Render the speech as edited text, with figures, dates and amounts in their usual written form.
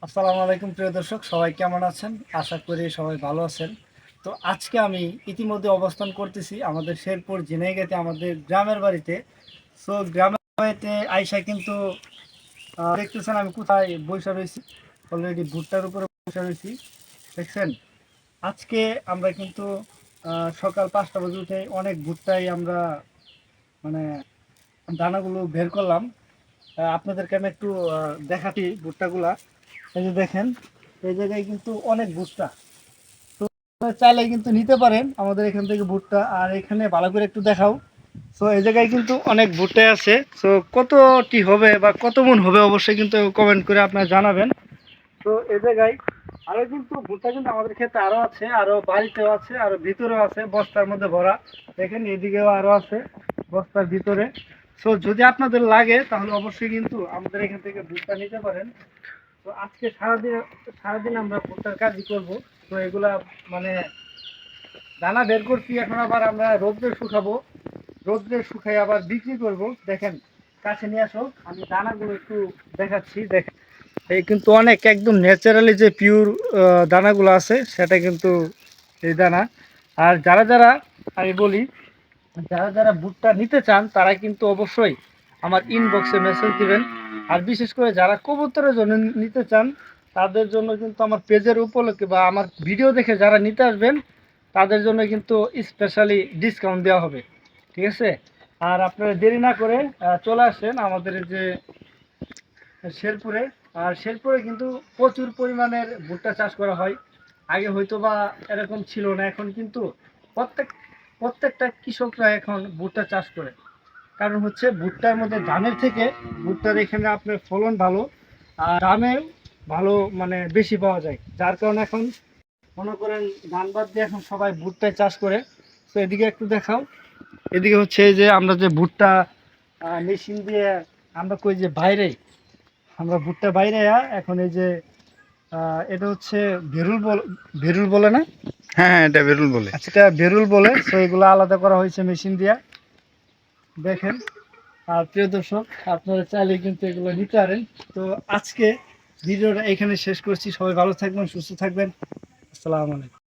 আসসালামু আলাইকুম প্রিয় দর্শক, সবাই কেমন আছেন? আশা করি সবাই ভালো আছেন। তো আজকে আমি ইতিমধ্যে অবস্থান করতেছি আমাদের শেরপুর ঝিনাইগাঁতে, আমাদের গ্রামের বাড়িতে। সো গ্রামের বাড়িতে আইসা কিন্তু দেখতেছেন আমি কোথায় বসে রয়েছি। অলরেডি ভুট্টার উপরে বসে রয়েছি, দেখছেন। আজকে আমরা কিন্তু সকাল 5টা বাজে উঠে অনেক ভুট্টাই আমরা মানে দানাগুলো বের করলাম। আপনাদেরকে আমি একটু দেখাচ্ছি ভুট্টাগুলা। এই যে দেখেন, এই জায়গায় কিন্তু অনেক ভুট্টা। তো চাইলে কিন্তু নিতে পারেন আমাদের এখান থেকে ভুট্টা। আর এখানে ভালো করে একটু দেখাও। তো এই জায়গায় কিন্তু অনেক ভুট্টা আছে। তো কতটি হবে বা কত মন হবে অবশ্যই কিন্তু কমেন্ট করে আপনারা জানাবেন। তো এই জায়গায় আরো কিন্তু ভুট্টা কিন্তু আমাদের ক্ষেত্রে আরো আছে, আরো বাড়িতেও আছে, আরো ভিতরেও আছে, বস্তার মধ্যে ভরা। দেখেন এদিকেও আরো আছে বস্তার ভিতরে। তো যদি আপনাদের লাগে তাহলে অবশ্যই কিন্তু আমাদের এখান থেকে ভুট্টা নিতে পারেন। তো আজকে সারাদিন সারাদিন আমরা ভুট্টার কাজই করবো। তো এগুলা মানে দানা বের করছি, এখন আবার আমরা রোদ্রে শুকাবো। রোদ্রে শুকাই আবার বিক্রি করব। দেখেন, কাছে নিয়ে আসো, আমি দানাগুলো একটু দেখাচ্ছি। দেখেন, এই কিন্তু অনেক একদম ন্যাচারালি যে পিওর দানাগুলো আছে সেটা কিন্তু এই দানা। আর যারা যারা আমি বলি, যারা যারা ভুট্টা নিতে চান তারা কিন্তু অবশ্যই আমার ইনবক্সে মেসেজ দিবেন। আর বিশেষ করে যারা কবুতরের জন্য নিতে চান তাদের জন্য কিন্তু আমার পেজের উপলক্ষে বা আমার ভিডিও দেখে যারা নিতে আসবেন তাদের জন্য কিন্তু স্পেশালি ডিসকাউন্ট দেওয়া হবে, ঠিক আছে। আর আপনারা দেরি না করে চলে আসেন আমাদের এই যে শেরপুরে। আর শেরপুরে কিন্তু প্রচুর পরিমাণের ভুট্টা চাষ করা হয়। আগে হয়তো বা এরকম ছিল না, এখন কিন্তু প্রত্যেক প্রত্যেকটা কৃষকরা এখন ভুট্টা চাষ করে। কারণ হচ্ছে ভুট্টার মধ্যে ধানের থেকে ভুট্টার এখানে আপনার ফলন ভালো, আর দামে ভালো, মানে বেশি পাওয়া যায়। যার কারণে এখন মনে করেন ধান বাদ দিয়ে এখন সবাই ভুট্টায় চাষ করে। তো এদিকে একটু দেখাও। এদিকে হচ্ছে এই যে আমরা যে ভুট্টা মেশিন দিয়ে আমরা কই যে বাইরে, আমরা ভুট্টা বাইরে এখন এই যে এটা হচ্ছে ভেরুল ভেরুল বলে না? হ্যাঁ, হ্যাঁ, এটা বেরুল বলে। আচ্ছা, এটা ভেরুল বলে। তো এগুলো আলাদা করা হয়েছে মেশিন দিয়া, দেখেন। আর প্রিয় দর্শক, আপনারা চাইলে কিন্তু এগুলো নিতে পারেন। তো আজকে ভিডিওটা এখানে শেষ করছি। সবাই ভালো থাকবেন, সুস্থ থাকবেন। আসসালামু আলাইকুম।